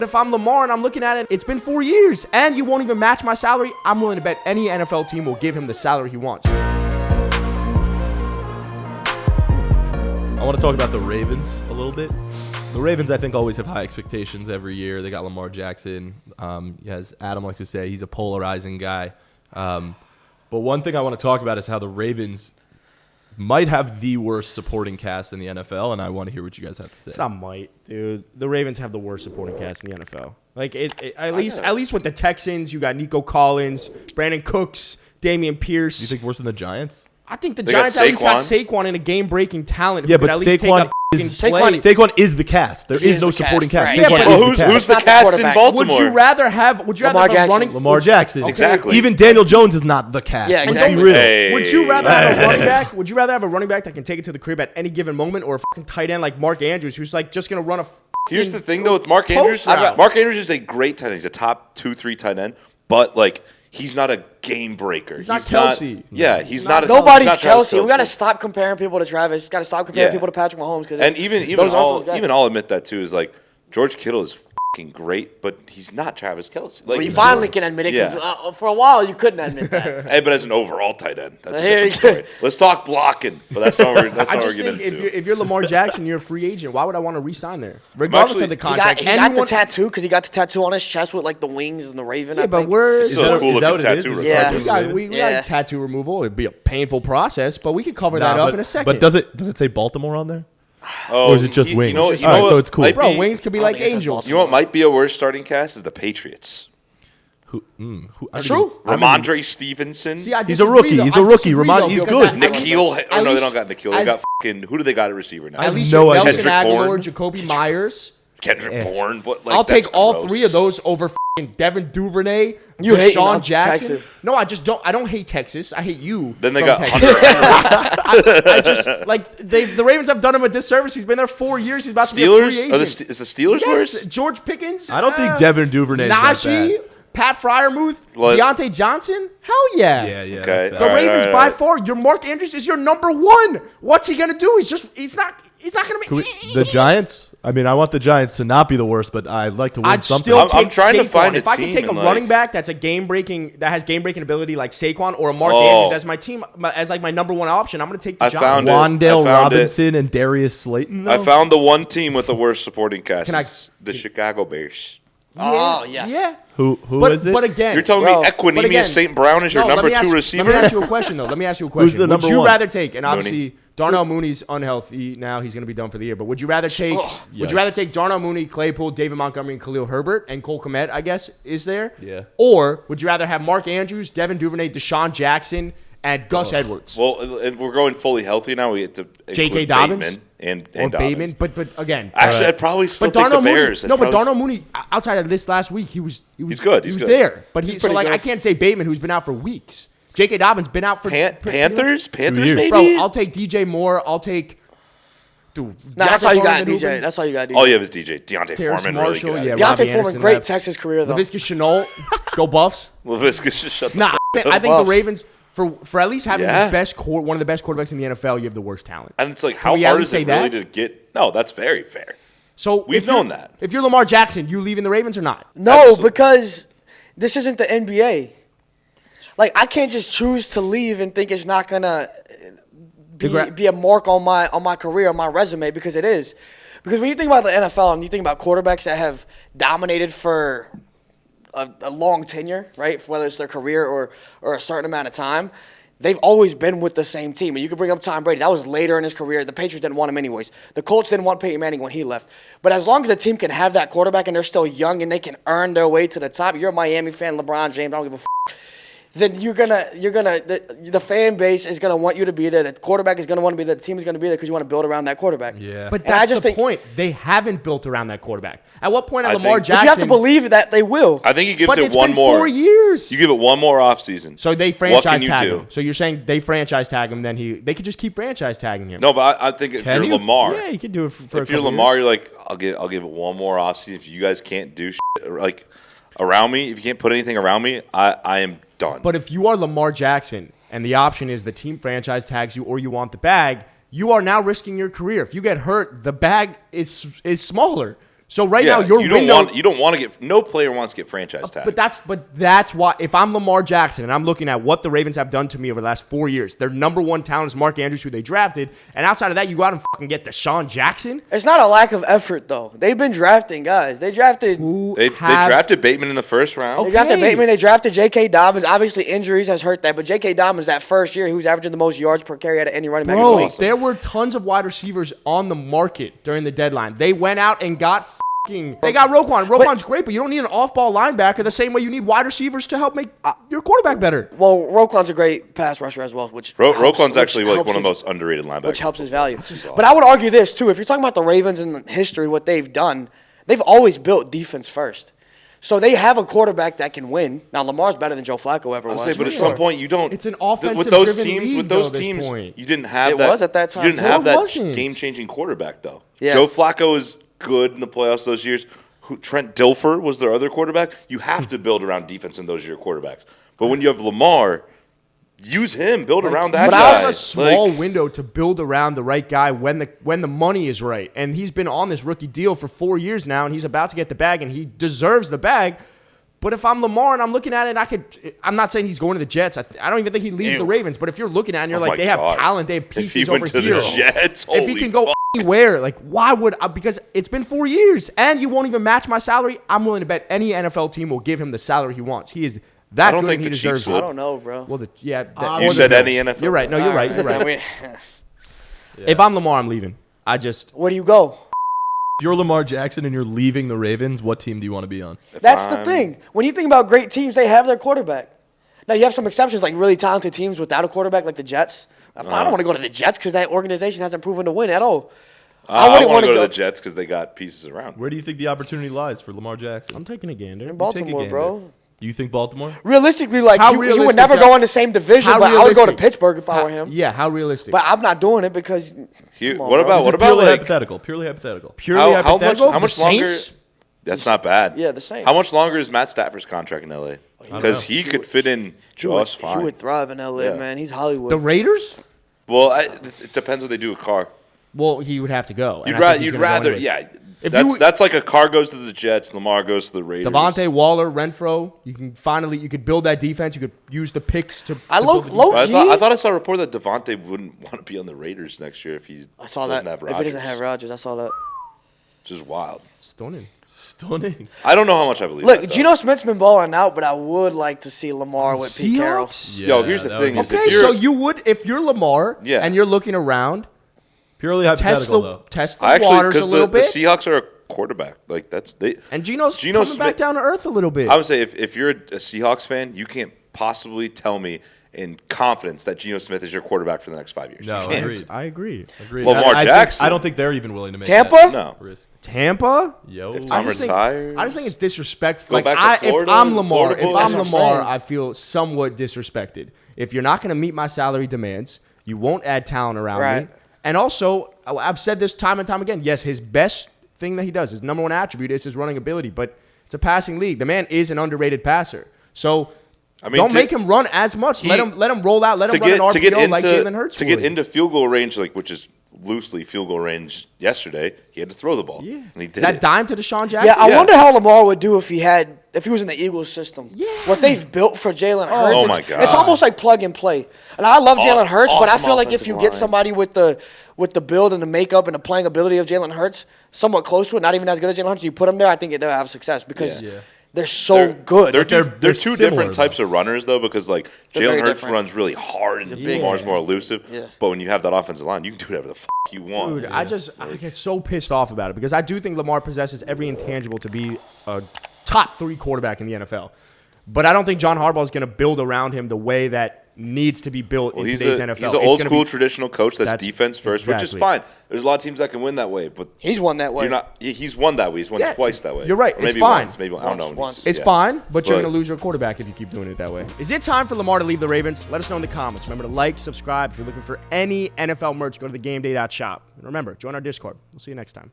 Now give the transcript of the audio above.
If I'm Lamar and I'm looking at it, it's been 4 years, and you won't even match my salary, I'm willing to bet any NFL team will give him the salary he wants. I want to talk about the Ravens a little bit. The Ravens, I think, always have high expectations every year. They got Lamar Jackson. As Adam likes to say, he's a polarizing guy. But one thing I want to talk about is how the Ravens might have the worst supporting cast in the NFL, and I want to hear what you guys have to say. It's not might, dude. The Ravens have the worst supporting cast in the NFL. Like at least with the Texans, you got Nico Collins, Brandon Cooks, Damian Pierce. You think worse than the Giants? I think the Giants at least got Saquon in a game-breaking talent. Yeah, but Saquon is the cast. There is no supporting cast. Right. Who's the cast in Baltimore? Would you rather have Lamar Jackson? Okay. Exactly. Even Daniel Jones is not the cast. Yeah, exactly. Let's be real. Hey. Would you rather have a running back? Would you rather have a running back that can take it to the crib at any given moment, or a fucking tight end like Mark Andrews, who's like just gonna run a? Here's the thing though with Mark Andrews. Mark Andrews is a great tight end. He's a top 2-3 tight end, but like he's not a game breaker. He's not Kelsey. He's not. Nobody's Kelsey. We got to stop comparing people to Travis. We got to stop comparing people to Patrick Mahomes. And even I'll admit that too is like George Kittle is fucking great, but he's not Travis Kelsey. Like, well, you finally can admit it because for a while you couldn't admit that. Hey, but as an overall tight end, that's a different story. Let's talk blocking, but that's not what we're getting into. If you're Lamar Jackson, you're a free agent. Why would I want to re-sign there, regardless of the contract? He got the tattoo because he got the tattoo on his chest with like the wings and the raven. Yeah, but we're is that a cool looking tattoo. Yeah, we got tattoo removal. It'd be a painful process, but we could cover that up in a second. But does it say Baltimore on there? Oh, or is it just wings? So it's cool. Bro, wings could be like angels. You know what might be a worse starting cast is the Patriots. True. Ramondre Stevenson. See, he's a rookie. He's a rookie. He's good. Nikhil. No, they don't got Nikhil. They got fucking. Who do they got at receiver now? At least no idea. Nelson Aguilar, Jacoby Myers. Kendrick Bourne. I'll take all three of those over Devin Duvernay, Deshaun Jackson. Texas. No, I just don't. I don't hate Texas. I hate you. Then they got Texas. I just like the Ravens have done him a disservice. He's been there 4 years. He's about to be a free agent. Is the Steelers worse? George Pickens. I don't think Devin Duvernay is that Najee, bad. Pat Fryermuth, Deontay Johnson. Hell yeah. Yeah. Okay. The Ravens by far. Your Mark Andrews is your number one. What's he gonna do? He's not gonna be. The Giants. I mean, I want the Giants to not be the worst, but I'd like to win I'd something. still take I'm trying Saquon. to find if I can take a running back that's a game breaking ability like Saquon or a Mark Andrews as my team as like my number one option, I'm gonna take the Giants. Wandale Robinson and Darius Slayton. I found the one team with the worst supporting cast. It's the Chicago Bears. Oh yes. Yeah. Who is it? But again, you're telling me Equinemius St. Brown is your number two receiver? Let me ask you a question though. Who's the number one? Would you one? rather take? And obviously, Darnell Mooney's unhealthy now. He's going to be done for the year. But would you rather take? Would you rather take Darnell Mooney, Claypool, David Montgomery, and Khalil Herbert, and Cole Kmet? I guess is there. Yeah. Or would you rather have Mark Andrews, Devin Duvernay, Deshaun Jackson, and Gus Edwards? Well, and we're going fully healthy now. We get to J.K. Dobbins Bateman and or Dobbins. Bateman. But again, actually, I'd probably still take the Bears. But Darnell Mooney, outside of this last week, he's good. He was there. But he's so like good. I can't say Bateman, who's been out for weeks. J.K. Dobbins been out for Panthers, maybe. Bro, I'll take DJ Moore. I'll take. Dude, that's all you got, DJ. That's all you got, DJ. All you have is DJ. Deontay Terrace Foreman, Marshall, really good. Deontay Foreman, great Texas career though. Laviska Shenault, go Buffs. Laviska should shut the I think Buffs. the Ravens for at least having one of the best quarterbacks in the NFL, you have the worst talent. And it's like, how hard is it really to get? No, that's very fair. So we've known that. If you're Lamar Jackson, you leaving the Ravens or not? No, because this isn't the NBA. Like, I can't just choose to leave and think it's not gonna be a mark on my career, on my resume, because it is. Because when you think about the NFL and you think about quarterbacks that have dominated for a long tenure, right, whether it's their career or a certain amount of time, they've always been with the same team. And you can bring up Tom Brady. That was later in his career. The Patriots didn't want him anyways. The Colts didn't want Peyton Manning when he left. But as long as a team can have that quarterback and they're still young and they can earn their way to the top, you're a Miami fan, LeBron James, I don't give a f***. Then the fan base is gonna want you to be there. The quarterback is gonna want to be there. The team is gonna be there because you want to build around that quarterback. Yeah, but that's the point. They haven't built around that quarterback. At what point, Lamar Jackson? But you have to believe that they will. I think he gives it one more. 4 years. You give it one more offseason. So they franchise tag him. So you're saying they franchise tag him, then they could just keep franchise tagging him. No, but I think if you're Lamar, yeah, you can do it for. If you're Lamar, you're like, I'll give it one more offseason. If you guys can't do like around me, if you can't put anything around me, I am done. But if you are Lamar Jackson and the option is the team franchise tags you or you want the bag, you are now risking your career. If you get hurt, the bag is smaller. So right now, your you window. don't want to get. No player wants to get franchise tag. But that's why if I'm Lamar Jackson and I'm looking at what the Ravens have done to me over the last 4 years, their number one talent is Mark Andrews, who they drafted, and outside of that, you go out and fucking get Deshaun Jackson. It's not a lack of effort though. They've been drafting guys. They drafted. They drafted Bateman in the first round. They drafted Bateman. They drafted J.K. Dobbins. Obviously, injuries has hurt that, but J.K. Dobbins that first year, he was averaging the most yards per carry out of any running back in the league. There were tons of wide receivers on the market during the deadline. They went out and got. They got Roquan. Roquan's great, but you don't need an off-ball linebacker the same way you need wide receivers to help make your quarterback better. Well, Roquan's a great pass rusher as well, which Roquan's actually like one of the most underrated linebackers. Which helps his value. But I would argue this, too. If you're talking about the Ravens and history, what they've done, they've always built defense first. So they have a quarterback that can win. Now, Lamar's better than Joe Flacco ever was. But at some point, you don't. It's an offensive with those league, teams. With those teams, you didn't have that. It was at that time. You didn't have that game-changing quarterback, though. Yeah. Joe Flacco is good in the playoffs those years. Trent Dilfer was their other quarterback. You have to build around defense in those year quarterbacks. But when you have Lamar, use him, build around that guy. But I have a small window to build around the right guy when the money is right. And he's been on this rookie deal for 4 years now, and he's about to get the bag, and he deserves the bag. But if I'm Lamar and I'm looking at it, I'm not saying he's going to the Jets. I don't even think he leaves the Ravens. But if you're looking at it and you're like, they have talent, they have pieces over here. If he went to the Jets, if he can go anywhere, like why would I? Because it's been 4 years and you won't even match my salary. I'm willing to bet any NFL team will give him the salary he wants. He is that good and he deserves it. I don't know, bro. Well, you said any NFL. You're right. No, you're right. You're right. If I'm Lamar, I'm leaving. Where do you go? If you're Lamar Jackson and you're leaving the Ravens, what team do you want to be on? That's the thing. When you think about great teams, they have their quarterback. Now, you have some exceptions, like really talented teams without a quarterback, like the Jets. I don't want to go to the Jets because that organization hasn't proven to win at all. I wouldn't want to go to the Jets because they got pieces around. Where do you think the opportunity lies for Lamar Jackson? I'm taking a gander. In Baltimore, bro. You think Baltimore? Realistically, like he would never go in the same division, but I would go to Pittsburgh if I were him. Yeah, how realistic? But I'm not doing it because. What about purely hypothetical? Purely hypothetical. How much longer? That's not bad. Yeah, the Saints. How much longer is Matt Stafford's contract in LA? Because he could fit in just fine. He would thrive in LA, man. He's Hollywood. The Raiders? Well, it depends what they do with Carr. Well, he would have to go. You'd rather, yeah. That's like a Carr goes to the Jets, Lamar goes to the Raiders. Devontae, Waller, Renfro. You could build that defense. You could use the picks to. I thought I saw a report that Devontae wouldn't want to be on the Raiders next year if he doesn't have Rodgers. If he doesn't have Rodgers, I saw that. Which is wild. Stunning. I don't know how much I believe. Look, Geno Smith's been balling out, but I would like to see Lamar with Pete Carroll. Yeah, yo, here's the thing: so you would, if you're Lamar, and you're looking around, purely hypothetical, test the waters a little bit. The Seahawks are a quarterback, like and Geno's coming back down to earth a little bit. I would say if you're a Seahawks fan, you can't possibly tell me in confidence that Geno Smith is your quarterback for the next 5 years. No, I agree. Lamar Jackson. I don't think they're even willing to make Tampa? that risk. Tampa? Yo. If Tom retires. I just think it's disrespectful. If I'm Lamar, I feel somewhat disrespected. If you're not going to meet my salary demands, you won't add talent around me. And also, I've said this time and time again. Yes, his best thing that he does, his number one attribute is his running ability, but it's a passing league. The man is an underrated passer. So don't make him run as much. Let him roll out. Let him run an RPO like Jalen Hurts. To get into field goal range, which is loosely field goal range yesterday, he had to throw the ball. Yeah. And he did that it. dime to Deshaun Jackson? Yeah, I wonder how Lamar would do if he was in the Eagles system. Yeah. What they've built for Jalen Hurts. Oh, my God. It's almost like plug and play. And I love Jalen Hurts, but I feel like if you get somebody with the build and the makeup and the playing ability of Jalen Hurts, somewhat close to it, not even as good as Jalen Hurts, you put them there, I think they'll have success because they're so good. They're two different types of runners, though, because Jalen Hurts runs really hard and Lamar's more elusive. Yeah. But when you have that offensive line, you can do whatever the you want. Dude, I get so pissed off about it because I do think Lamar possesses every intangible to be a top 3 quarterback in the NFL. But I don't think John Harbaugh is going to build around him the way that needs to be built in today's NFL. He's an old school traditional coach that's defense first, which is fine. There's a lot of teams that can win that way, but he's won that way. He's won that way. He's won twice that way. You're right. Or it's fine. Once, maybe I don't know. It's fine, but you're going to lose your quarterback if you keep doing it that way. Is it time for Lamar to leave the Ravens? Let us know in the comments. Remember to like, subscribe. If you're looking for any NFL merch, go to thegameday.shop. And remember, join our Discord. We'll see you next time.